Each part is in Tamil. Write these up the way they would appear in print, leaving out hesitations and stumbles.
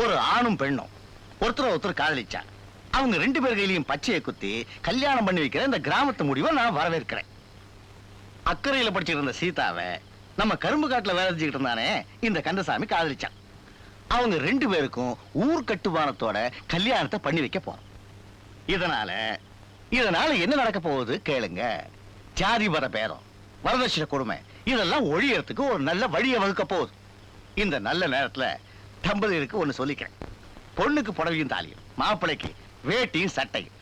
ஒரு ஆணும் பெண்ணும் ஒருத்தர் காதலிச்சா அவங்க 2 பேர் கையிலையும் பச்சையை குத்தி கல்யாணம் பண்ணி வைக்கிற இந்த கிராமத்து முடிவை நான் வரவேற்கிறேன். அக்கறையில படிச்சுட்டு இருந்த சீதாவை நம்ம கரும்பு காட்டுல வேலை செஞ்சுக்கிட்டு இருந்தானே இந்த கந்தசாமி காதலிச்சான். அவங்க 2 பேருக்கும் ஊர் கட்டுமானத்தோட கல்யாணத்தை பண்ணி வைக்க போறோம். இதனால என்ன நடக்க போகுது கேளுங்க. ஜாதி மத பேரம், வரதட்சணை கொடுமை இதெல்லாம் ஒழியறதுக்கு ஒரு நல்ல வழியை வகுக்க போகுது. இந்த நல்ல நேரத்துல தம்பதிகளுக்கு ஒண்ணு சொல்லிக்கிறேன். பொண்ணுக்கு புடவையும் தாலியும், மாப்பிள்ளைக்கு வேட்டியும் சட்டையும்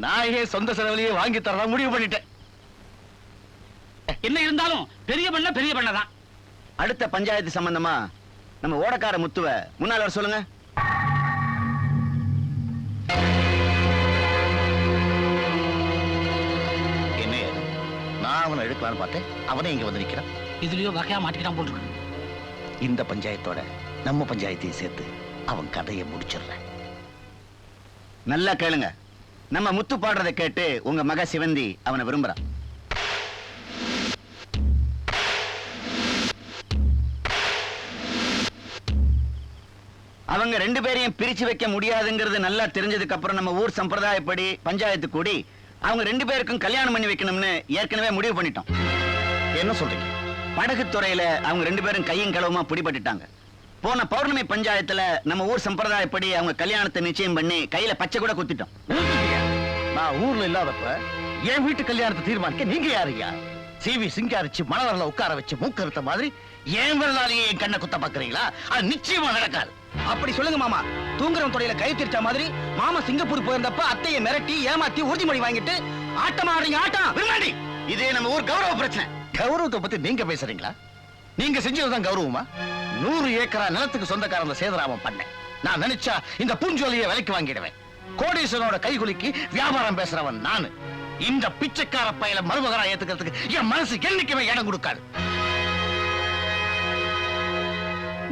நாயே சொந்த செலவுலயே வாங்கி தரலாம் முடிவு பண்ணிட்டேன். என்ன இருந்தாலும் பெரிய பண்ணதான். அடுத்த பஞ்சாயத்து சம்பந்தமா நம்ம ஓடக்கார முத்துவ முன்னால வர சொல்லுங்க. என்ன நான் அவனை எடுக்கலான்னு பார்த்தேன், அவனே இங்க வந்து நிக்கிறான். இதுலயோ வகையா மாட்டிக்கிட்டான் போட்டுருக்கு. இந்த பஞ்சாயத்தோட நம்ம பஞ்சாயத்தையும் சேர்த்து அவன் கதையை முடிச்சிடுறேன். நல்லா கேளுங்க. நம்ம முத்து பாடுறதை கேட்டு உங்க மக சிவந்தி அவனை விரும்புறான். அவங்க 2 பேரையும் பிரிச்சு வைக்க முடியாதுங்கிறது நல்லா தெரிஞ்சதுக்கு அப்புறம் நம்ம ஊர் சம்பிரதாயப்படி பஞ்சாயத்து கூடி அவங்க 2 பேருக்கும் கல்யாணம் பண்ணி வைக்கணும்னு ஏற்கனவே முடிவு பண்ணிட்டோம். என்ன சொல்றீங்க? படகு துறையில அவங்க 2 பேரும் கையும் களவுமா பிடிபட்டுட்டாங்க. போன பௌர்ணமி பஞ்சாயத்துல நம்ம ஊர் சம்பிரதாயப்படி அவங்க கல்யாணத்தை நிச்சயம் பண்ணி கையில பச்சை கூட குத்திட்டோம். நான் ஊர்ல இல்லாதப்ப என் வீட்டு கல்யாணத்தை தீர்மானிக்க நீங்க யாருயா? சிவி சிங்காரிச்சு மணவரல உட்கார வச்சு மூக்கறுத்த மாதிரி என் வரலாலேயே என் கண்ணை குத்த பாக்குறீங்களா? அது நிச்சயமா நடக்காது. அப்படி சொல்லுங்க மாமா. தூங்குறவன் துறையில கை திருச்ச மாதிரி மாமா சிங்கப்பூர் போயிருந்தப்ப அத்தையை மிரட்டி ஏமாத்தி உறுதிமொழி வாங்கிட்டு ஆட்டமா ஆடுறீங்க ஆட்டம். விரும்பாண்டி இதே நம்ம ஊர் கௌரவ பிரச்சனை. கௌரவத்தை பத்தி நீங்க பேசுறீங்களா? நீங்க செஞ்சதுதான் கௌரவமா? 100 ஏக்கரா நிலத்துக்கு சொந்தக்காரன் சேதராமன் பண்ணேன். நான் நினைச்சா இந்த பூஞ்சோலியை விலைக்கு வாங்கிடுவேன். கோடீஸ்வரனோட கைகுலுக்கி வியாபாரம் பேசுறவன் நானு. இந்த பிச்சைக்கார பையில மருமகரா ஏத்துக்கிறதுக்கு என் மனசு என்னைக்குமே இடம் கொடுக்காது.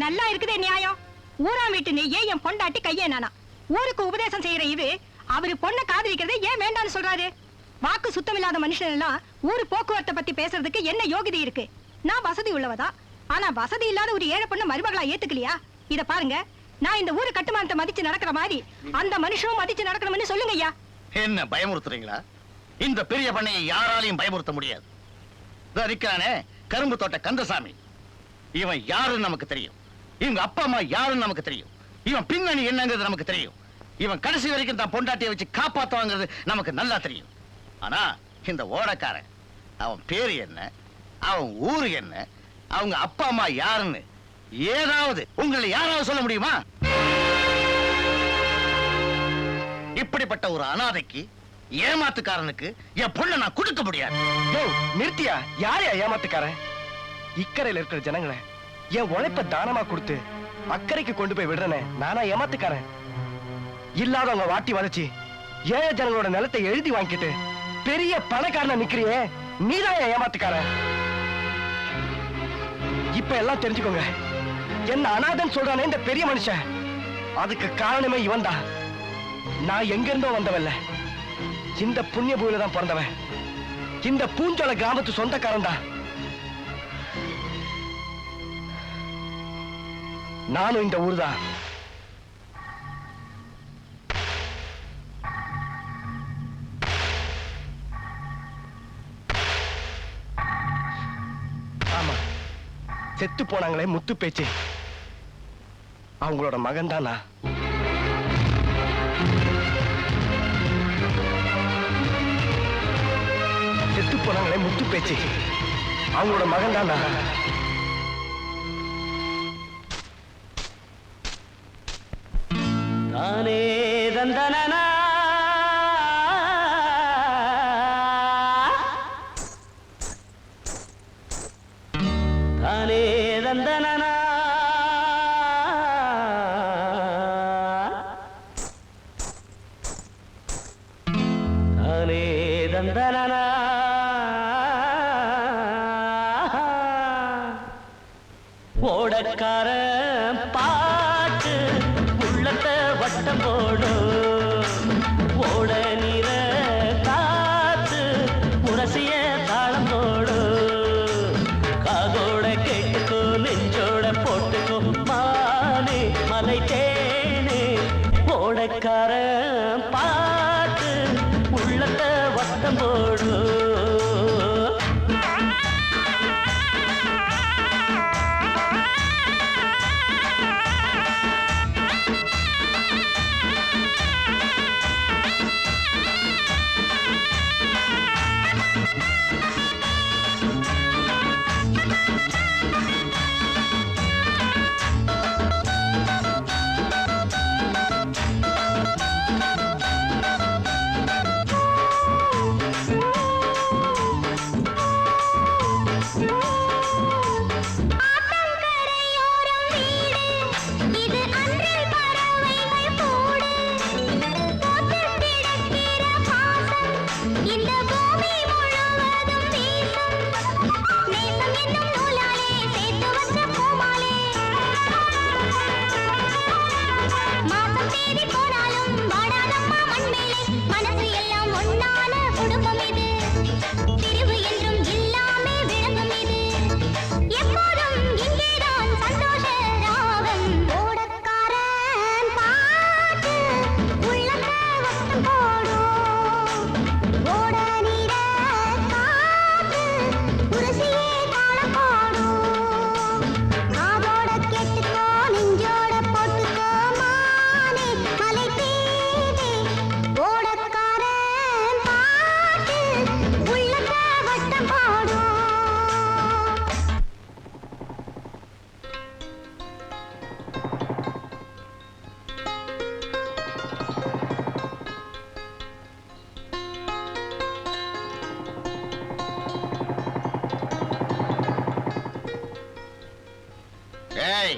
நல்லா இருக்குதே நியாயம். ஊரா வீட்டு நெய்யே என் பொண்டாட்டி கையே நானா. ஊருக்கு உபதேசம் செய்யற இது அவரு பொண்ணை காதலிக்கிறதை ஏன் வேண்டான்னு சொல்றாரு? வாக்கு சுத்தம் இல்லாத மனுஷன் எல்லாம் ஊரு போக்குவரத்தை பத்தி பேசுறதுக்கு என்ன யோகிதை இருக்கு? நான் வசதி உள்ளவதா, ஆனா வசதி இல்லாத ஒரு ஏழை பொண்ணு மருமகளா ஏத்துக்கலையா? இத பாருங்க, நான் இந்த ஊரு கட்டுமானத்தை மதிச்சு நடக்கிற மாதிரி அந்த மனுஷனும் மதிச்சு நடக்கணும்னு சொல்லுங்க ஐயா. என்ன பயமுறுத்துறீங்களா? இந்த பெரிய பண்ணையை யாராலையும் பயமுறுத்த முடியாது. இருக்கிறானே கரும்பு தோட்ட கந்தசாமி, இவன் யாருன்னு நமக்கு தெரியும். இவங்க அப்பா அம்மா யாருன்னு நமக்கு தெரியும். இவன் பின்னணி என்னங்கிறது நமக்கு தெரியும். இவன் கடைசி வரைக்கும் தான் பொண்டாட்டியை வச்சு காப்பாத்துவாங்கிறது நமக்கு நல்லா தெரியும். ஆனா இந்த ஓடக்காரன், அவன் பேரு என்ன, அவன் ஊரு என்ன, அவங்க அப்பா அம்மா யாருன்னு ஏதாவது உங்களை யாராவது சொல்ல முடியுமா? இப்படிப்பட்ட ஒரு அனாதைக்கு, ஏமாத்துக்காரனுக்கு என் பொண்ணை நான் கொடுக்க முடியாது. நிறுத்தியா? யாரையா ஏமாத்துக்காரன்? இக்கரையில இருக்கிற ஜனங்களை என் உழைப்ப தானமா கொடுத்து அக்கறைக்கு கொண்டு போய் விடுறனே நானா ஏமாத்துக்காரன்? இல்லாதவங்க வாட்டி வதச்சி ஏழை ஜனங்களோட நிலத்தை எழுதி வாங்கிட்டு பெரிய பணக்காரனா நிக்கிறியே, நீதான் ஏமாத்துக்காரன். இப்ப எல்லாம் தெரிஞ்சுக்கோங்க. என்ன அனாதன் சொல்றானே இந்த பெரிய மனுஷன், அதுக்கு காரணமே இவன் தான். நான் எங்க இருந்தோ வந்தவல்ல, இந்த புண்ணிய பூமியில தான் பிறந்தவன். இந்த பூஞ்சோல கிராமத்து சொந்தக்காரன் தான். நானும் இந்த ஊர் தான். ஆமா, செத்து போனாங்களே முத்து பேச்சு, அவங்களோட மகன் தான் நான். செத்து போனாங்களே முத்து பேச்சு, அவங்களோட மகன் தான் நான். தானே தந்தனா தானே தந்தனா தானே தந்தனா ஓடக்கார பாட்டு உள்ளத்தை வட்டம் போடும், ஓட நீர காத்து உரசிய தாளம் போடும். காதோட கேட்டுக்கோ, நெஞ்சோட போட்டுக்கோ, மானே மலை தேடி ஓடைக்கார பாட்டு உள்ளத்தை வட்டம் போடும். ஏய்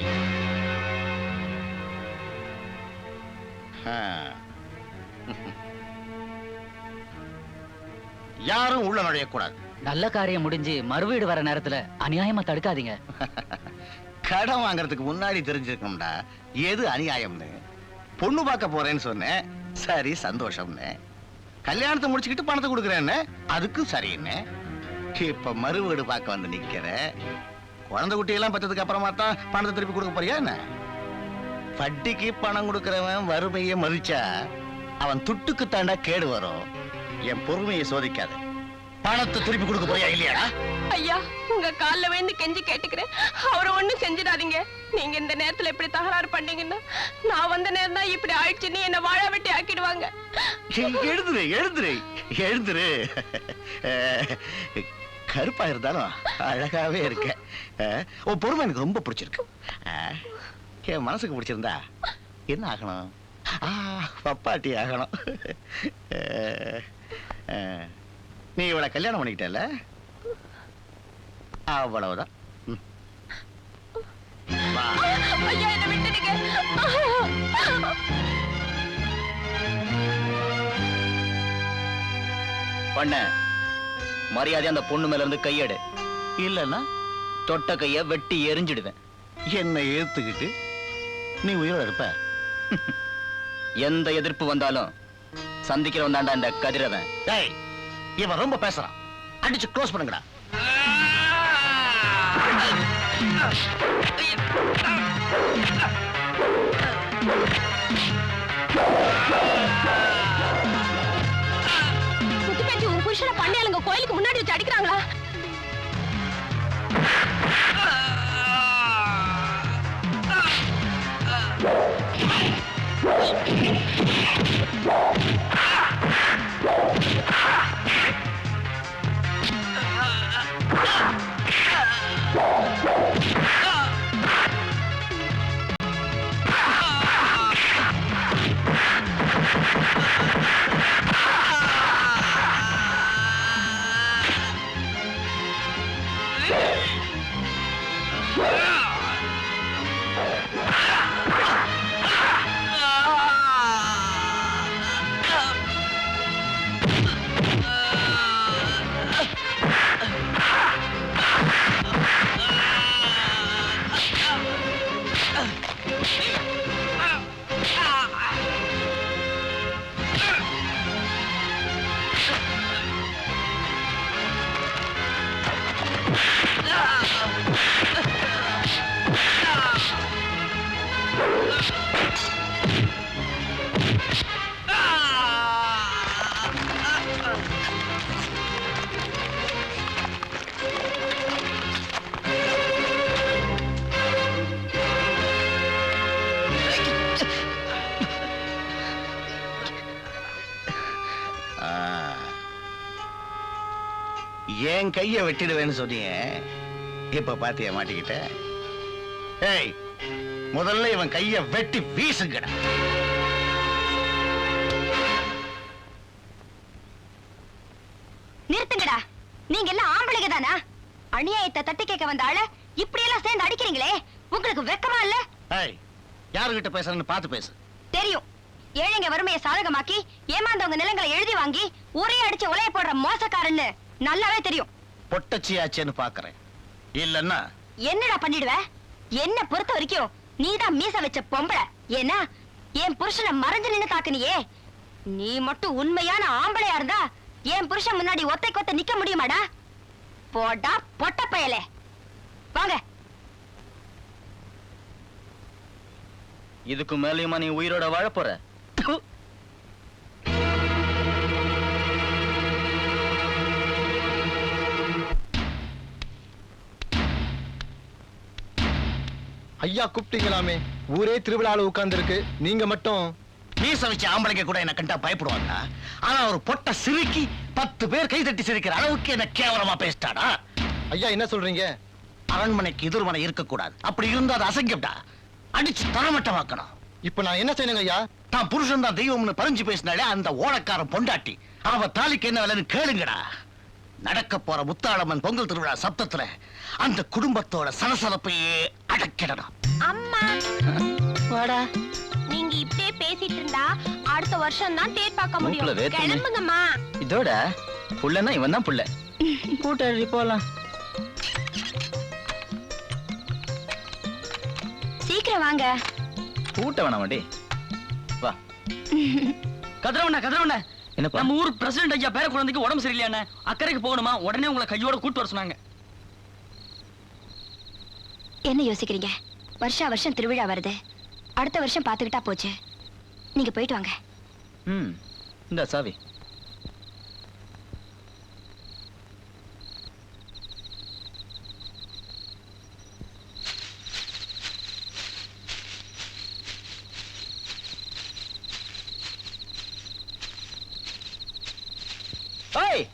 யாரும் உள்ள நுழையக்கூடாது. நல்ல காரியம் முடிஞ்சு மறுவீடு வர நேரத்துல அநியாயமா தடுக்காதீங்க. கடன் வாங்குறதுக்கு முன்னாடி தெரிஞ்சிருக்கணும்டா எது அநியாயம்னு. பொண்ணு பார்க்க போறேன்னு சொன்னேன், சரி சந்தோஷம்னு. கல்யாணத்தை முடிச்சுக்கிட்டு பணத்தை கொடுக்குறேன்னு, அதுக்கும் சரின்னு. இப்ப மறுவீடு பார்க்க வந்து நிக்கிற. குழந்தை குட்டியெல்லாம் பெற்றதுக்கு அப்புறமா தான் பணத்தை திருப்பி கொடுக்க போறியா என்ன? வட்டிக்கு பணம் கொடுக்கறவன் வறுமையை மதிச்சா அவன் துட்டுக்கு தாண்டா கேடு வரும். என் பொறுமையை சோதிக்காத. பணத்தை திருப்பி கொடுக்க போறியா இல்லையா? ஐயா, உங்க கால்ல விழுந்து கெஞ்சி கேட்டுக்கிறேன், அவரை ஒண்ணும் செஞ்சிடாதீங்க. நீங்க இந்த நேரத்துல இப்படி தகராறு பண்ணீங்கன்னா நான் வந்த நேரம் தான் இப்படி ஆயிடுச்சுன்னு என்ன வாழ வெட்டி ஆக்கிடுவாங்க. எழுதுரு எழுதுரு எழுதுரு. கருப்பா இருந்தாலும் அழகாவே இருக்க. உன் பொறுமை எனக்கு ரொம்ப பிடிச்சிருக்கு. என் மனசுக்கு பிடிச்சிருந்தா என்ன ஆகணும்? பப்பாட்டி ஆகணும். நீ இவளை கல்யாணம் பண்ணிக்கிட்டல, அவ்வளவுதான். ஐயா, என்ன விட்டுடுங்க. பண்ண மரியாதை அந்த பொண்ணு மேல இருந்து கையெடு. இல்லன்னா தொட்ட கைய வெட்டி எரிஞ்சிடுவேன். என்னை ஏத்துக்கிட்டு நீ உயிரோட இருப்ப? எந்த எதிர்ப்பு வந்தாலும் சந்திக்கிறவன் தாண்டா இந்த கதிரவன். டேய், இவன் ரொம்ப பேசுறான். அடிச்சு க்ளோஸ் பண்ணுங்கடா. முத்துப்பேச்சு, உன் புருஷனை பண்ணையாளுங்க கோயிலுக்கு முன்னாடி வச்சு அடிக்கிறாங்களா? என் கைய வெட்டிடுவேன்னு சொன்னீங்க, இப்ப பாத்தியா மாட்டிக்கிட்ட. ஏய், முதல்ல இவன் கைய வெட்டி வீசுங்கடா. நிறுத்துங்கடா. நீங்க எல்லாம் ஆம்பளைங்க தானா? அநியாயத்தை தட்டி கேட்க வந்த ஆள இப்படி எல்லாம் சேர்ந்து அடிக்கிறீங்களே, உங்களுக்கு வெக்கமா இல்ல? ஏய், யாருகிட்ட பேசுறேன்னு பார்த்து பேசு. தெரியும், ஏழைங்க வறுமையை சாதகமாக்கி ஏமாந்தவங்க நிலங்களை எழுதி வாங்கி ஒரே அடிச்சு உலைய போடுற மோசக்காரன்னு நல்லாவே தெரியும். பொட்டச்சியாச்சேன்னு பாக்குறேன். இல்லன்னா என்னடா பண்ணிடுவ? என்ன பொறுத்த வரைக்கும் நீதான் மீச வச்ச பொம்பளை. ஏன்னா என் புருஷனை மறைஞ்சு நின்னு தாக்குனியே. நீ மட்டும் உண்மையான ஆம்பளையா இருந்தா என் புருஷன் முன்னாடி ஒத்தை கொத்த நிக்க முடியுமாடா? போடா பொட்ட பயலே. வாங்க. இதுக்கு மேலயுமா நீ உயிரோட வாழ போற? ஐயா கூப்பிட்டீங்களாமே, ஊரே திருவிழால உட்கார்ந்து இருக்கு, நீங்க மட்டும். மீச வச்ச ஆம்பளைங்க கூட என்ன கண்டா பயப்படுவாங்க. ஆனா ஒரு பொட்ட சிரிக்கி 10 பேர் கை தட்டி சிரிக்கிற அளவுக்கு என்ன கேவலமா பேசிட்டாடா. ஐயா என்ன சொல்றீங்க? அரண்மனைக்கு எதிர்மனை இருக்கக்கூடாது. அப்படி இருந்தா அது அசங்கம்டா. அடிச்சு தரமட்டமாக்கணும். இப்ப நான் என்ன செய்யணுங்க ஐயா? தான் புருஷன் தான் தெய்வம்னு பறிஞ்சு பேசினாலே அந்த ஓடக்காரன் பொண்டாட்டி அவ தாலிக்கு என்ன வேலைன்னு கேளுங்கடா. நடக்க போற முத்தாளம்மன் பொங்கல் திருவிழா சப்தத்துல அந்த குடும்பத்தோட சலசலப்பையே அடக்கிடணும். அம்மா வாடா. நீங்க இப்படியே பேசிட்டு இருந்தா அடுத்த வருஷம் தான் தேர் பார்க்க மூக்குல முடியும். வேர்த்துமே. கிளம்புங்கம்மா. இதோட புள்ளனா இவன் தான் புள்ள. கூட்டாளி போலாம். சீக்கிரம் வாங்க. கூட்ட வேணாம் வண்டி. வா. கதிரவண்ண என்னப்பா? நம்ம ஊர் பிரசிடண்ட் ஐயா பேர குழந்தைக்கு உடம்பு சரியில்லையாண்ணே, அக்கறைக்கு போகணுமா, உடனே உங்களை கையோட கூட்டு வர சொன்னாங்க. என்ன யோசிக்கிறீங்க? வருஷா வருஷம் திருவிழா வருது, அடுத்த வருஷம் பாத்துக்கிட்டா போச்சு. நீங்க போயிட்டு வாங்க. இந்த சாவி. ஓய்,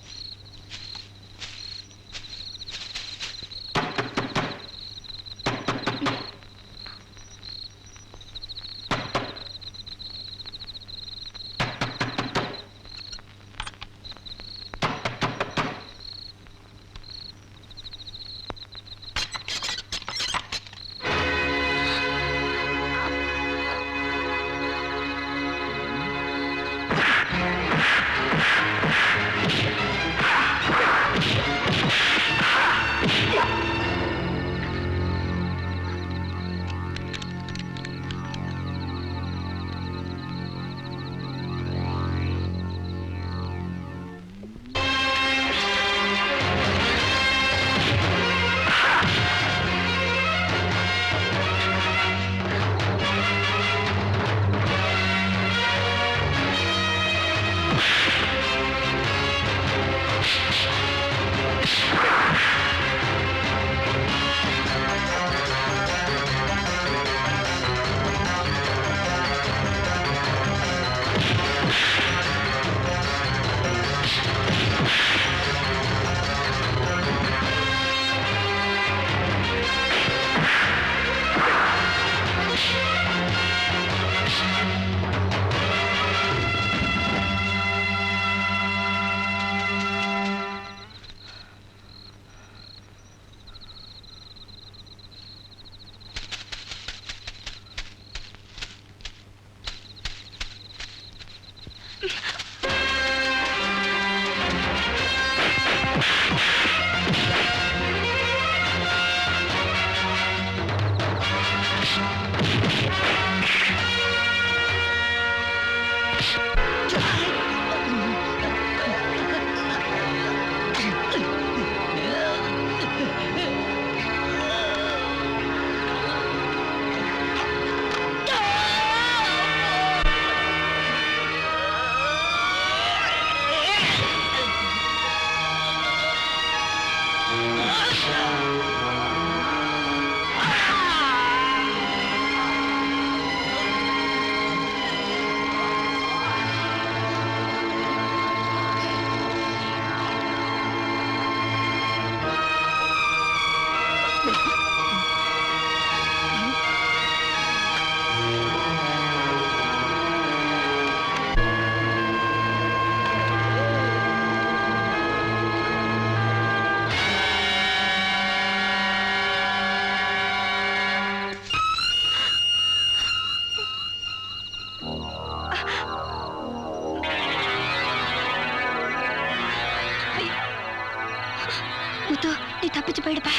கூட்டிட்டு போயிடுப்பா.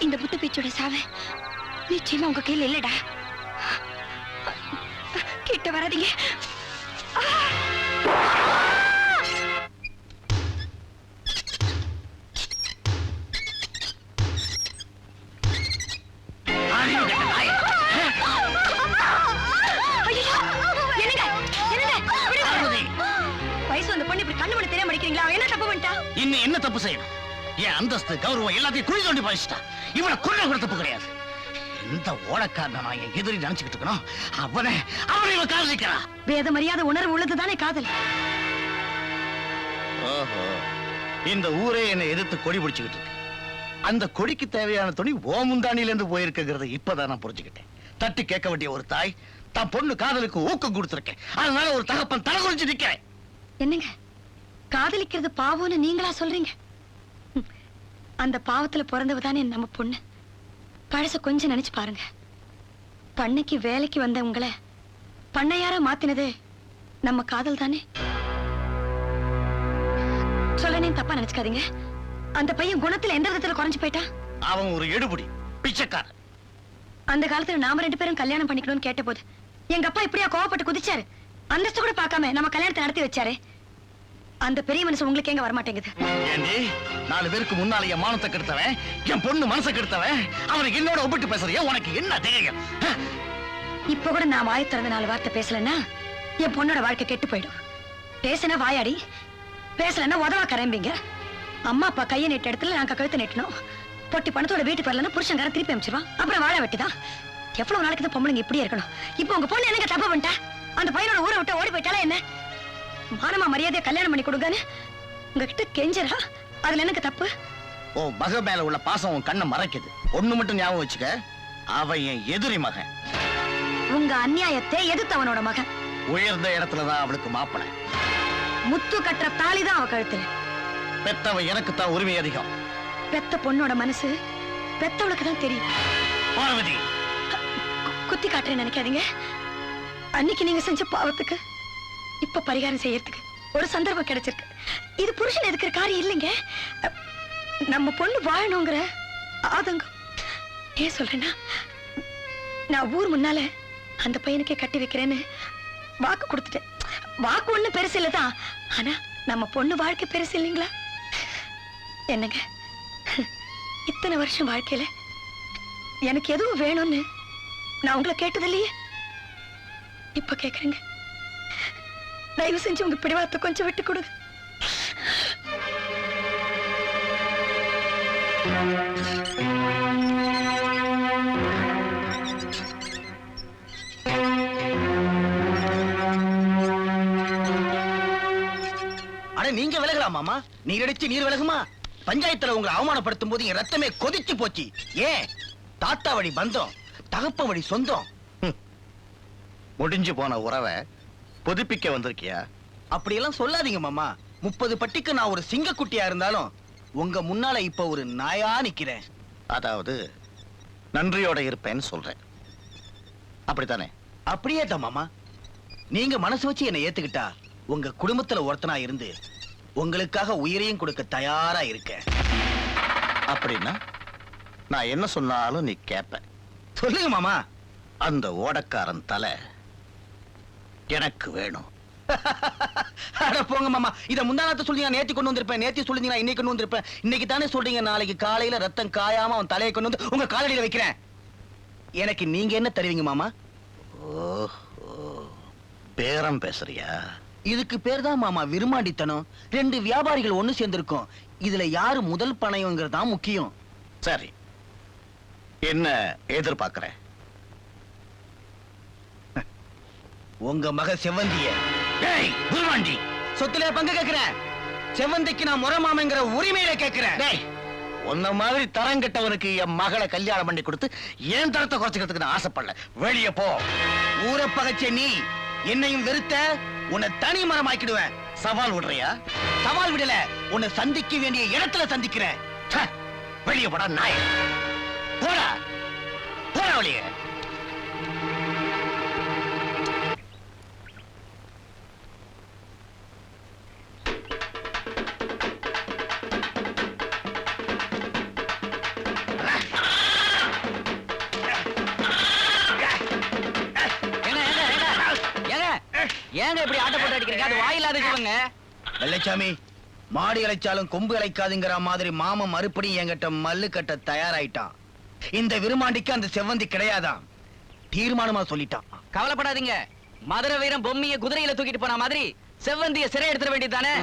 இந்த புத்த பேச்சோட சாவ நிச்சயமா உங்க கையில இல்லடா. கிட்ட வராதீங்க. வயசு அந்த பொண்ணு இப்படி கண்ணு மணி தெரியாம அடிக்கிறீங்களா? என்ன தப்பு பண்ணிட்டா? இன்னும் என்ன தப்பு செய்யணும்? என் அந்தஸ்து கௌரவம் எல்லாத்தையும் குழி தோண்டி பாதிச்சிட்டா. இவனை கொல்ல கூட தப்பு கிடையாது. எந்த ஓடக்காரன நான் என் எதிரி நினைச்சுக்கிட்டு இருக்கணும், அவனை இவன் காதலிக்கிறா. வேத மரியாதை உணர்வு உள்ளதுதானே காதல். ஓஹோ, இந்த ஊரே என்னை எதிர்த்து கொடி பிடிச்சுக்கிட்டு இருக்கு. அந்த கொடிக்கு தேவையான துணி ஓமுந்தானில இருந்து போயிருக்குங்கிறத இப்பதான் நான் புரிஞ்சுக்கிட்டேன். தட்டி கேட்க வேண்டிய ஒரு தாய் தான் பொண்ணு காதலுக்கு ஊக்கம் கொடுத்திருக்கேன். அதனால ஒரு தகப்பன் தலை குறிச்சு நிக்கிறேன். என்னங்க காதலிக்கிறது பாவம்னு நீங்களா சொல்றீங்க? அந்த பாவத்துல பிறந்தவதானே நம்ம பொண்ணு. பழச கொஞ்சம் நினைச்சு பாருங்க. பண்ணைக்கு வேலைக்கு வந்த உங்களை பண்ணையார மாத்தினது நம்ம காதல் தானே. சொல்லனே தப்பா நினைச்சுக்காதீங்க. அந்த பையன் குணத்துல எந்த விதத்துல குறைஞ்சு போயிட்டா? அவன் ஒரு எடுபடி பிச்சைக்கார. அந்த காலத்துல நாம 2 பேரும் கல்யாணம் பண்ணிக்கணும்னு கேட்ட போது எங்க அப்பா இப்படியா கோவப்பட்டு குதிச்சாரு. அந்தஸ்து கூட பார்க்காம நம்ம கல்யாணத்தை நடத்தி வச்சாரு. அந்த பெரிய மனுஷன் உங்களுக்கு எங்க வரமாட்டேங்குது? ஏண்டி 4 பேருக்கு முன்னால என் மானத்தை கெடுத்தவன், என் பொண்ணு மனசை கெடுத்தவன், அவனுக்கு என்னோட ஒப்பிட்டு பேசுறியா? உனக்கு என்ன தைரியம்? இப்ப கூட நான் வாய் திறந்த 4 வார்த்தை பேசலன்னா என் பொண்ணோட வாழ்க்கை கெட்டு போயிடும். பேசினா வாயாடி, பேசலன்னா உதவா கரம்பிங்க. அம்மா அப்பா கையை நீட்ட இடத்துல நாங்க கழுத்தை நீட்டணும். பொட்டி பணத்தோட வீட்டு வரலன்னா புருஷங்கார திருப்பி அமைச்சிருவான். அப்புறம் வாழ வெட்டிதான். எவ்வளவு நாளைக்கு தான் பொம்பளைங்க இப்படியே இருக்கணும்? இப்ப உங்க பொண்ணு எனக்கு தப்பு பண்ணிட்டா? அந்த பையனோட ஊரை விட்டு ஓடி போயிட்டாலா என்ன? மானமா மரியாதையா கல்யாணம் பண்ணி கொடுங்கன்னு உங்ககிட்ட கெஞ்சரா? அதுல எனக்கு தப்பு? ஓ மக மேல உள்ள பாசம் உன் கண்ணை மறைக்குது. ஒண்ணு மட்டும் ஞாபகம் வச்சுக்க, அவன் என் எதிரி மகன். உங்க அநியாயத்தை எதிர்த்தவனோட மகன். உயர்ந்த இடத்துலதான் அவளுக்கு மாப்பிளை. முத்து கட்டுற தாலிதான் அவ கழுத்துல. பெத்தவன் எனக்கு தான் உரிமை அதிகம். பெத்த பொண்ணோட மனசு பெத்தவளுக்கு தான் தெரியும். பார்வதி, குத்தி காட்டுறேன்னு நினைக்காதீங்க. அன்னைக்கு நீங்க செஞ்ச பாவத்துக்கு இப்ப பரிகாரம் செய்யறதுக்கு ஒரு சந்தர்ப்பம் கிடைச்சிருக்கு. இது புருஷன் எதுக்குற காரியம் இல்லைங்க. நம்ம பொண்ணு வாழணுங்கிற ஆதங்கம். ஏன் சொல்றேன்னா, நான் ஊர் முன்னால அந்த பையனுக்கே கட்டி வைக்கிறேன்னு வாக்கு கொடுத்துட்டேன். வாக்கு ஒண்ணு பெருசு இல்லதான், ஆனா நம்ம பொண்ணு வாழ்க்கை பெருசு இல்லைங்களா? என்னங்க, இத்தனை வருஷம் வாழ்க்கையில எனக்கு எதுவும் வேணும்னு நான் உங்களை கேட்டது இல்லையே. இப்ப கேக்குறேங்க. தயவு செஞ்சு உங்க பிடிவாதத்தை கொஞ்சம் விட்டு கொடுங்க. அட நீங்க விலகலாம் மாமா. நீர் அடிச்சு நீர் விலகுமா? பஞ்சாயத்துல உங்களை அவமானப்படுத்தும் போது என் ரத்தமே கொதிச்சு போச்சு. ஏன்? தாத்தா வழி பந்தம், தகப்ப வழி சொந்தம். முடிஞ்சு போன உறவை புதுப்பிக்க வந்திருக்கியா? அப்படியெல்லாம் சொல்லாதீங்க மாமா. 30 பட்டிக்கு நான் ஒரு சிங்கக்குட்டியா இருந்தாலும் உங்க முன்னால இப்ப ஒரு நாயா நிக்கிறேன். அதாவது நன்றியோட இருப்பேன்னு சொல்றேன், அப்படித்தானே? அப்படியே தான் மாமா. நீங்க மனசு வச்சு என்னை ஏத்துக்கிட்டா உங்க குடும்பத்துல ஒருத்தனா இருந்து உங்களுக்காக உயிரையும் கொடுக்க தயாரா இருக்கேன். அப்படின்னா நான் என்ன சொன்னாலும் நீ கேப்ப? சொல்லுங்க மாமா. அந்த ஓடக்காரன் தலை எனக்கு வேணும். அட போங்க மாமா. இத முந்தானத்தை சொல்லி நான் நேத்தி கொண்டு வந்திருப்பேன். நேத்தி சொல்லிருந்தீங்க இன்னைக்கு கொண்டு வந்திருப்பேன். இன்னைக்கு தானே சொல்றீங்க. நாளைக்கு காலையில ரத்தம் காயாம அவன் தலையை கொண்டு வந்து உங்க காலடியில வைக்கிறேன். எனக்கு நீங்க என்ன தருவீங்க மாமா? பேரம் பேசுறியா? இதுக்கு பேர் தான் மாமா விரும்மாண்டித்தனம். 2 வியாபாரிகள் ஒண்ணு சேர்ந்திருக்கும். இதுல யாரு முதல் பணையங்கிறது தான் முக்கியம். சரி, என்ன எதிர்பார்க்கிற? உங்க மக செவ்வந்திய சொத்துல பங்கு கேட்கிறேன். செவ்வந்திக்கு நான் முறமாமங்கிற உரிமையில கேட்கிறேன். உன்ன மாதிரி தரம் கெட்டவனுக்கு என் மகளை கல்யாணம் பண்ணி கொடுத்து ஏன் தரத்தை குறைச்சிக்கிறதுக்கு நான் ஆசைப்படல. வெளியே போ. ஊரை பகைச்ச நீ என்னையும் வெறுத்த உன்னை தனி மரமாக்கிடுவேன். சவால் விடுறியா? சவால் விடல, உன்னை சந்திக்க வேண்டிய இடத்துல சந்திக்கிறேன். வெளியே போடா நாய். போடா போடா. வெளியே. ஏங்க இப்படி ஆட்ட போட்டு அடிக்கிறீங்க? அது வாயில்லாத ஜீவங்க. வெள்ளச்சாமி, மாடு இழைச்சாலும் கொம்பு இழைக்காதுங்கிற மாதிரி மாமன் மறுபடியும் என்கிட்ட மல்லு கட்ட தயாராயிட்டான். இந்த விருமாண்டிக்கு அந்த செவ்வந்தி கிடையாதான், தீர்மானமா சொல்லிட்டான். கவலைப்படாதீங்க, மதுரை வீரன் பொம்மைய குதிரையில தூக்கிட்டு போன மாதிரி செவ்வந்திய சிறை எடுத்துட வேண்டியதானே.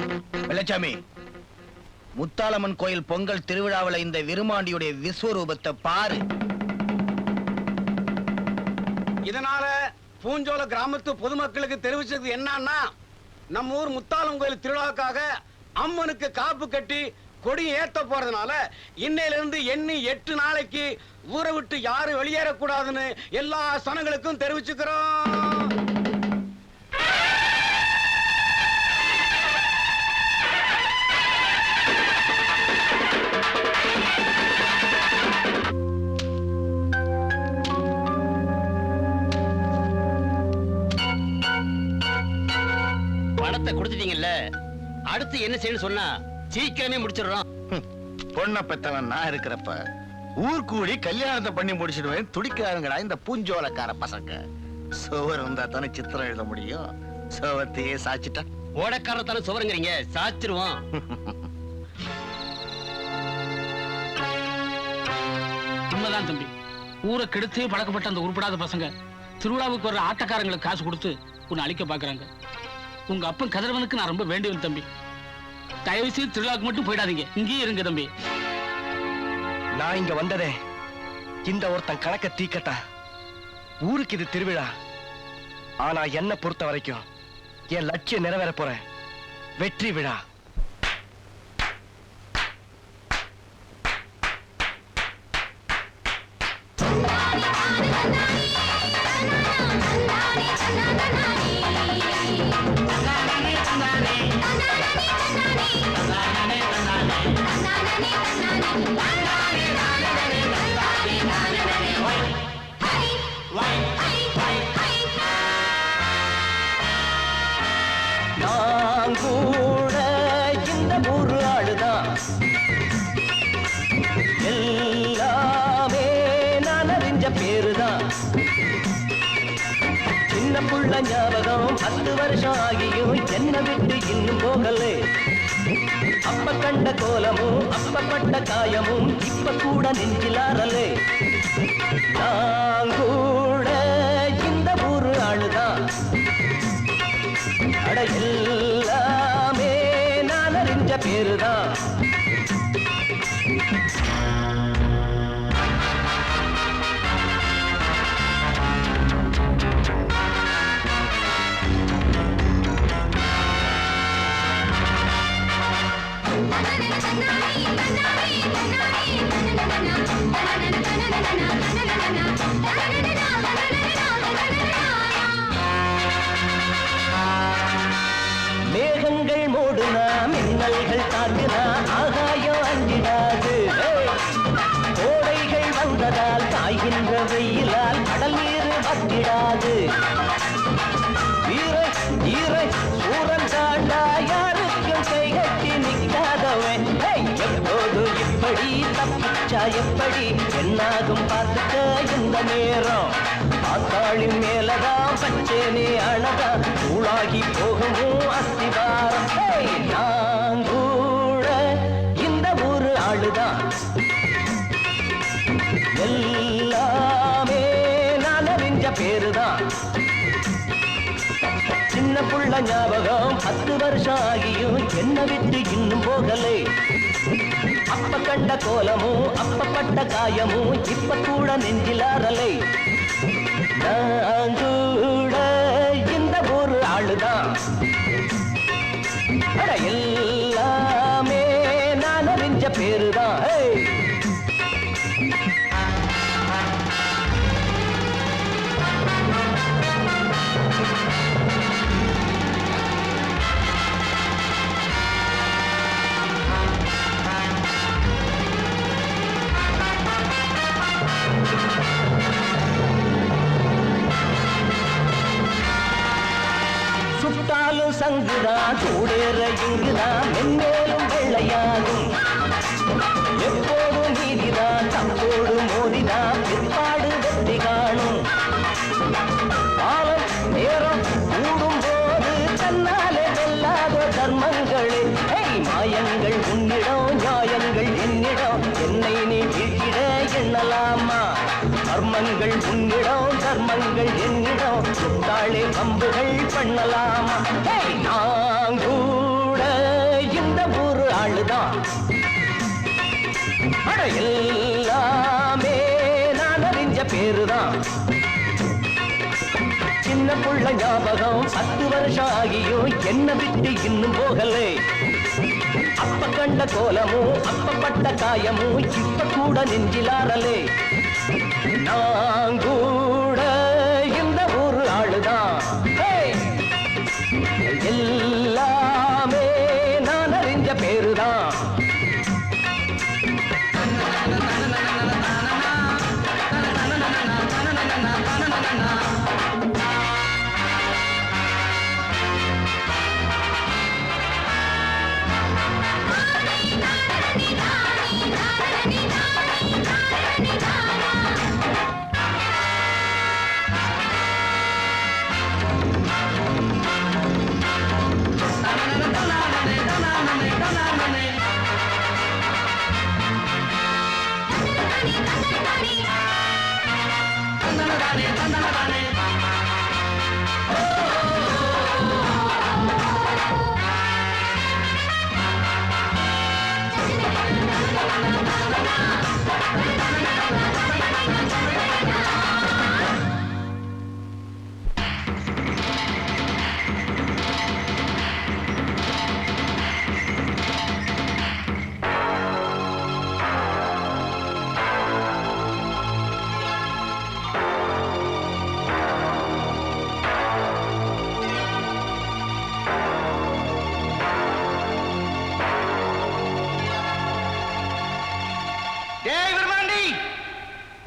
வெள்ளச்சாமி, முத்தாலம்மன் கோயில் பொங்கல் திருவிழாவில் இந்த விருமாண்டியுடைய விஸ்வரூபத்தை பாரு. இதனால பூஞ்சோல கிராமத்து பொதுமக்களுக்கு தெரிவிச்சது என்னன்னா, நம்ம ஊர் முத்தாலம் கோயில் திருவிழாவுக்காக அம்மனுக்கு காப்பு கட்டி கொடி ஏத்த போறதுனால இன்னையில இருந்து எண்ணி 8 நாளைக்கு ஊரை விட்டு யாரும் வெளியேறக்கூடாதுன்னு எல்லா சனங்களுக்கும் தெரிவிச்சுக்கிறோம். பணத்தை கொடுத்துட்டீங்கல்ல, அடுத்து என்ன செய்யணும் சொன்னா சீக்கிரமே முடிச்சிடுறோம். பொண்ணை பெத்தவன் நான் இருக்கிறப்ப ஊர் கூடி கல்யாணத்தை பண்ணி முடிச்சிடுவேன் துடிக்காருங்கடா இந்த பூஞ்சோலக்கார பசங்க. சோவர் வந்தா தானே சித்திரம் எழுத முடியும். சோவத்தையே சாச்சிட்டா ஓடக்காரத்தான சுவருங்கிறீங்க, சாச்சிருவோம். உண்மைதான் தம்பி, ஊரை கெடுத்து பழக்கப்பட்ட அந்த உருப்படாத பசங்க திருவிழாவுக்கு வர்ற ஆட்டக்காரங்களுக்கு காசு கொடுத்து உன்னை அழிக்க பாக்குறாங்க. உங்க அப்பன் கதிரவனுக்கு நான் ரொம்ப வேண்டியவன் தம்பி. தயவு செய்து திருவிழாவுக்கு மட்டும் போயிடாதீங்க, இங்கேயே இருங்க தம்பி. நான் இங்க வந்ததே இந்த ஒருத்தன் கணக்க தீக்கட்டா. ஊருக்கு இது திருவிழா, ஆனா என்ன பொறுத்த வரைக்கும் என் லட்சியம் நிறைவேற போறேன். வெற்றி விழா. நான் கூட இந்த ஊரு ஆளுதான், எல்லாமே நான் அறிஞ்ச பேருதான். சின்ன புள்ள ஞாபகம் 10 வருஷம் ஆகியும் என்ன விட்டு இன்னும் போகலே. அப்ப கண்ட கோலமும் அப்பப்பட்ட காயமும் இப்ப கூட நெஞ்சிலாரலே. நான் கூட இந்த ஊரு ஆளுதான், அட எல்லாமே நான் அறிஞ்ச பேருதான். மேகங்கள் மூடுனா மின்னல்கள் தாக்குனா ஆகாயம் அஞ்சிடாது. கோடைகள் வந்ததால் காய்கின்ற வெயிலால் கடல் நீர் வத்திடாது. வீரை ஈரை சூரன் தாண்டா யாருக்கும் கைகட்டி நிற்காதவன். எப்போது இப்படி தப்பிச்சா எப்படி என்னாகும் பார்த்துக்க இந்த நேரம். ஆத்தாளி மேலதான் பச்சேனே அழகா தூளாகி போகவும் அஸ்திவாரம். நான் கூட இந்த ஊரு ஆளுதான், எல்லாமே நான் அறிஞ்ச பேருதான். சின்ன புள்ள ஞாபகம் 10 வருஷம் ஆகியும் என்ன விட்டு இன்னும் போகலே. அப்ப கண்ட கோலமும் அப்பப்பட்ட காயமும் இப்ப கூட நெஞ்சிலாரலை. நான் கூட இந்த ஒரு ஆளுதான், எல்லாமே நான் அறிஞ்ச பேருதான். கூடேற இங்குதான் மென்மேலும் வெள்ளையாகும். எப்போதும் நீதிதான் தப்போடு மோதிதான் பிற்பாடு வெற்றி காணும். காலம் நேரம் கூடும் போது தன்னாலே வெல்லாத தர்மங்களே மாயங்கள் உன்னிடம் நியாயங்கள் என்னிடம் என்னை நீ வீழ்த்திட எண்ணலாமா? தர்மங்கள் உன்னிடம் தர்மங்கள் என்னிடம் சுத்தாளே கம்புகள் பண்ணலாமா? நான் கூட இந்த ஊரு ஆளுதான். அட எல்லாமே நான் அறிஞ்ச பேருதான். சின்ன புள்ள ஞாபகம் 10 வருஷம் ஆகியும் என்ன விட்டு இன்னும் போகலே. அப்ப கண்ட கோலமும் அப்பப்பட்ட காயமும் இப்ப கூட நெஞ்சிலாரலே. நான் கூட இந்த ஊரு ஆளுதான். எல்லாமே நான் அறிஞ்ச பேருதான்.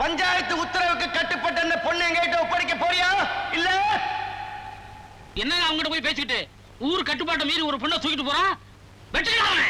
பஞ்சாயத்து உத்தரவுக்கு கட்டுப்பட்ட அந்த பொண்ணு எங்கிட்ட ஒப்படைக்க போறியா இல்ல? என்னங்க அவங்ககிட்ட போய் பேசிக்கிட்டு ஊர் கட்டுப்பாட்டை மீறி ஒரு பொண்ணை தூக்கிட்டு போறான். வெற்றிடாம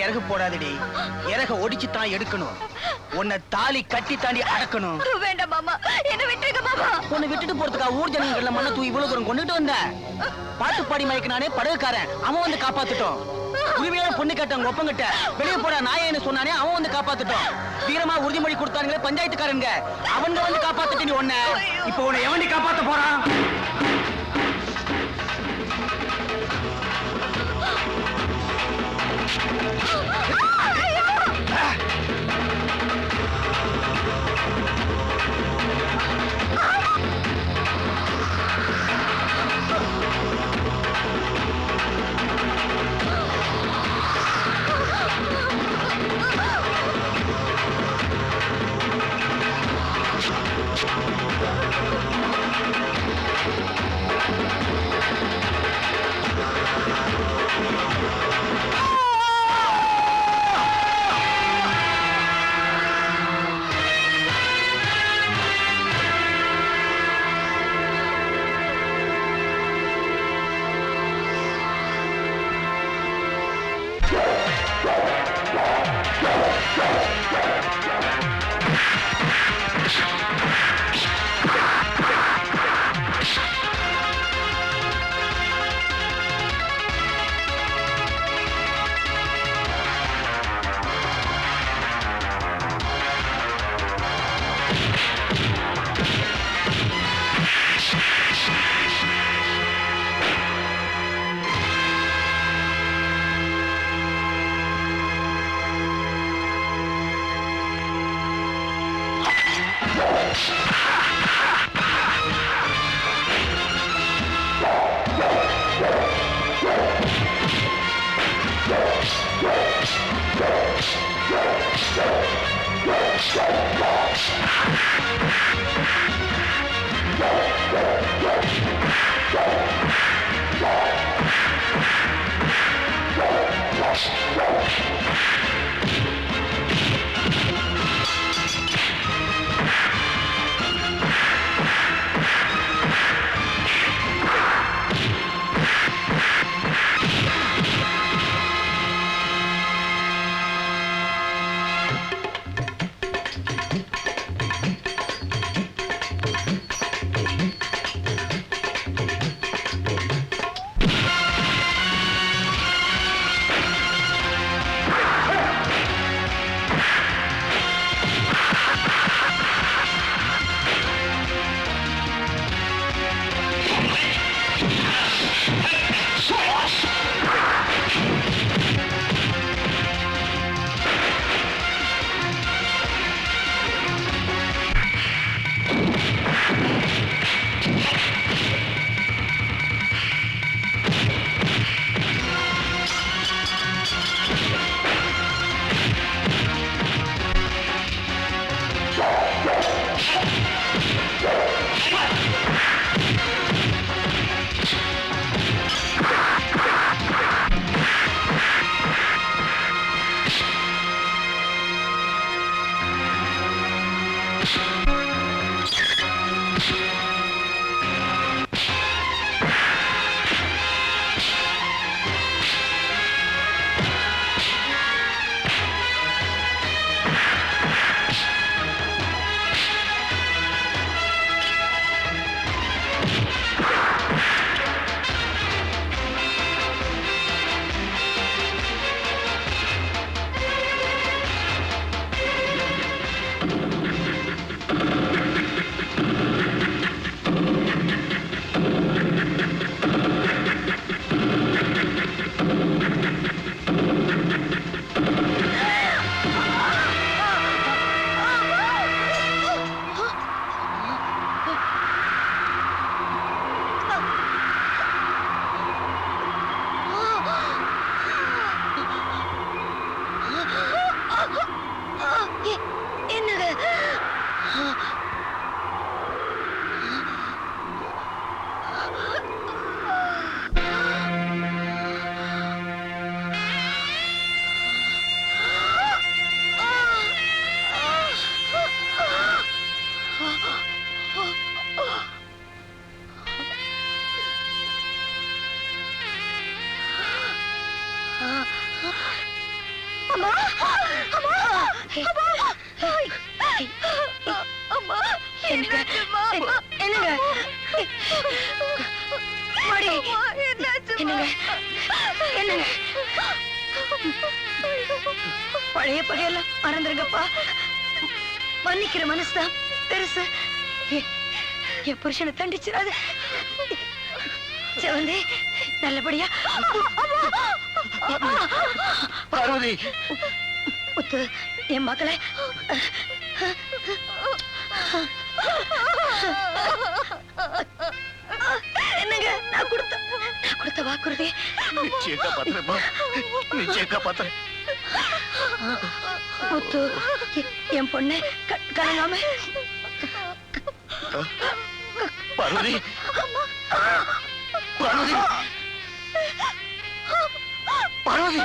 இறகு போடாதடி. இறக ஒடிச்சு தான் எடுக்கணும். உன்னை தாலி கட்டி தாண்டி அடக்கணும். வேண்டாம் மாமா, என்ன விட்டுருங்க மாமா. உன்னை விட்டுட்டு போறதுக்கா ஊர் ஜனங்கள்ல மண்ணை தூக்கி இவ்வளவு தூரம் கொண்டுட்டு வந்த. பாட்டு பாடி மயக்கினானே படகுக்காரன், அவன் வந்து காப்பாத்துட்டோம். உரிமையான பொண்ணு கேட்டவங்க ஒப்பங்கிட்ட வெளியே போட நாயன்னு சொன்னானே, அவன் வந்து காப்பாத்துட்டோம். வீரமா உறுதிமொழி கொடுத்தாங்களே பஞ்சாயத்துக்காரங்க, அவங்க வந்து காப்பாத்துட்டு நீ ஒன்ன. இப்ப உன்னை எவண்டி காப்பாத்த போறான்? பழைய பகையெல்லாம் மறந்துருங்கப்பா. மன்னிக்கிற மனசுதான் பெருசு. என் புருஷனை தண்டிச்சிடாத. செவந்தி நல்லபடியா. பார்வதி முத்து என் மக்களை என்னங்க நான் கொடுத்த வாக்குறுதி நிச்சயம் காப்பாத்துறேம்மா, நிச்சயம் காப்பாத்துறேன். முத்து என் பொண்ணு கலங்காம. பார்வதி பார்வதி பார்வதி